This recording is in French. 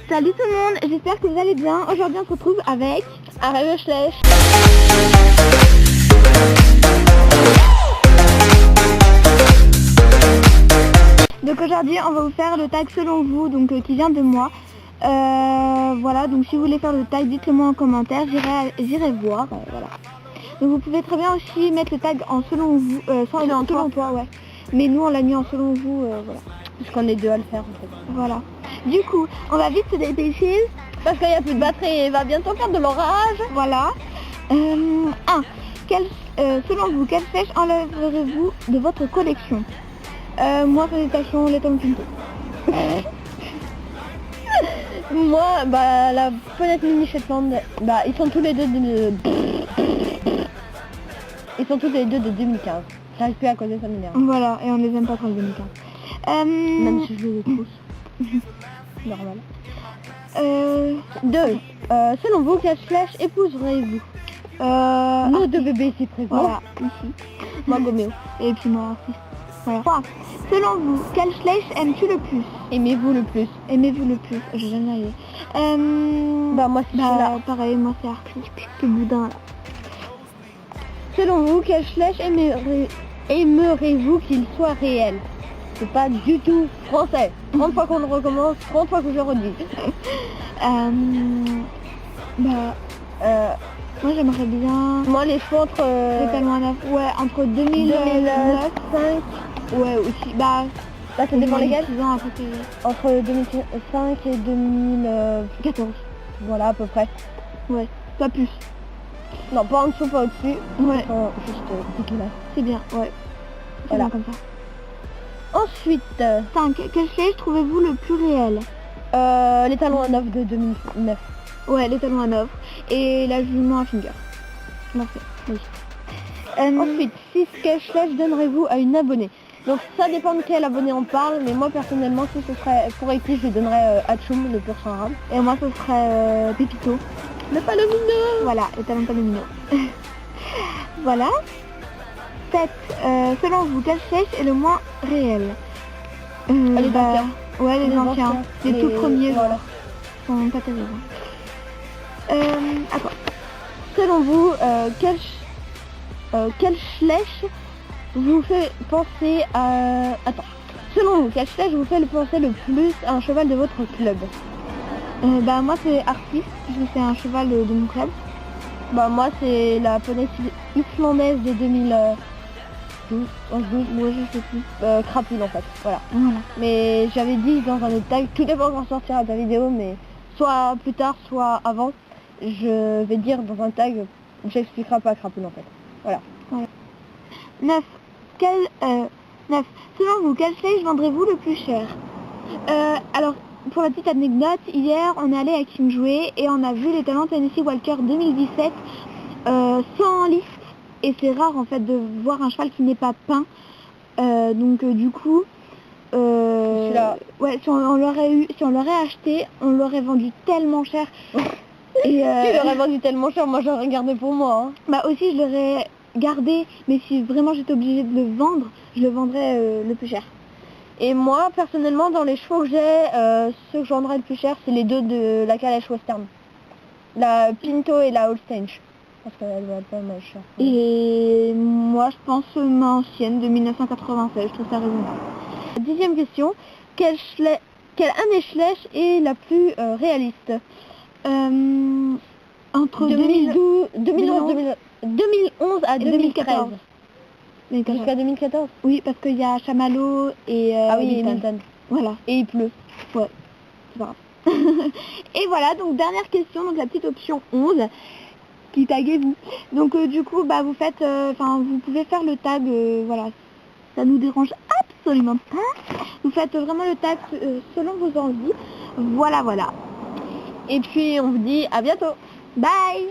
Salut tout le monde, j'espère que vous allez bien. Aujourd'hui on se retrouve avec Arrête Schlech. Donc aujourd'hui on va vous faire le tag selon vous, donc qui vient de moi. Voilà, donc si vous voulez faire le tag, dites-le moi en commentaire, j'irai voir. Voilà. Donc vous pouvez très bien aussi mettre le tag en selon vous, selon toi, ouais. Mais nous on l'a mis en selon vous, voilà. Parce qu'on est deux à le faire en fait. Voilà. Du coup, on va vite se dépêcher. Parce qu'il n'y a plus de batterie et il va bientôt faire de l'orage. Voilà. 1. Selon vous, quelle flèche enlèverez-vous de votre collection? Moi, félicitations, les tomes Pinto. Moi, bah la fenêtre mini Shetland, bah ils sont tous les deux de... Ils sont tous les deux de 2015. J'arrive plus à causer, ça m'énerve. Voilà, et on les aime pas trop les 2015. Même si je les tous. Normal. 2. Selon vous, quelle flèche épouserez-vous? Nos deux bébés ici présents. Voilà, ici. Moi, Goméo. Et puis moi aussi. Voilà. 3. Selon vous, quelle flèche aimes-tu le plus? Aimez-vous le plus? Aimez-vous le plus? J'ai jamais arrivé. Bah moi c'est là. Pareil, moi c'est Arthur. Le boudin là. Selon vous, quelle flèche aimerez-vous qu'il soit réel? C'est pas du tout français. 30 fois qu'on le recommence, 30 fois que je le redis. Moi j'aimerais bien... Moi les choix entre... Les talons à neuf. Ouais, entre 2009, 5... Ouais, aussi. Bah, ça dépend lesquels. Entre 2005 et 2014. Voilà, à peu près. Ouais, pas plus. Non, pas en dessous, pas au-dessus. Ouais. Juste dégueulasse. C'est bien, ouais. C'est Voilà. bien comme ça. Ensuite... 5. Quelle flèche trouvez-vous le plus réel? Les talons à 9 de 2009. Ouais, les talons à 9. Et la jument à finger. Parfait, oui. Ensuite, 6. Quelle flèche donnerez-vous à une abonnée? Donc ça dépend de quel abonné on parle, mais moi personnellement, si ce serait pour Eki, je donnerais Hachoum, le pur sang arabe. Et moi ce serait Pépito. Le palomino. Voilà, le talon palomino. Voilà. 7. Selon vous, quelle flèche est le moins réel? Les anciens. Ouais, les anciens. Les tout premiers, voilà. Sont pas terribles. Attends. Selon vous, quelle flèche vous fait penser à... Attends. Selon vous, quelle flèche vous fait penser le plus à un cheval de votre club? Bah moi c'est Artiste, puisque c'est un cheval de mon club. Bah moi c'est la poney islandaise de 2012, Ouais, je sais plus. Crapule en fait, voilà. Voilà. Mais j'avais dit dans un autre tag, tout dépend quand sortira ta vidéo, mais soit plus tard, soit avant, je vais dire dans un tag, j'expliquerai pas Crapule en fait. Voilà. 9. 9. Selon vous, quelle flèche vendrez-vous le plus cher? Alors, pour la petite anecdote, hier on est allé à Kingsway et on a vu les talons Tennessee Walker 2017 sans lift. Et c'est rare en fait de voir un cheval qui n'est pas peint. Donc du coup, ouais, si on l'aurait acheté, on l'aurait vendu tellement cher. Et tu l'aurais vendu tellement cher, moi j'aurais gardé pour moi. Hein. Bah aussi je l'aurais gardé, mais si vraiment j'étais obligée de le vendre, je le vendrais le plus cher. Et moi personnellement dans les chevaux que j'ai, ceux que je vendrais le plus cher, c'est les deux de la calèche western. La Pinto et la Holstein. Parce qu'elle va pas mal cher. Et moi je pense ma ancienne de 1996, je trouve ça raisonnable. 10e question, quelle année Schlech est la plus réaliste? Entre 2011 à 2014. Jusqu'à 2014? Oui, parce qu'il y a Chamallow et Milton. Voilà. Et il pleut. Ouais, c'est pas grave. Et voilà, donc dernière question, donc la petite option 11. Qui taguez-vous. Donc du coup, bah vous faites, vous pouvez faire le tag, voilà. Ça nous dérange absolument pas. Vous faites vraiment le tag selon vos envies. Voilà, voilà. Et puis on vous dit à bientôt. Bye.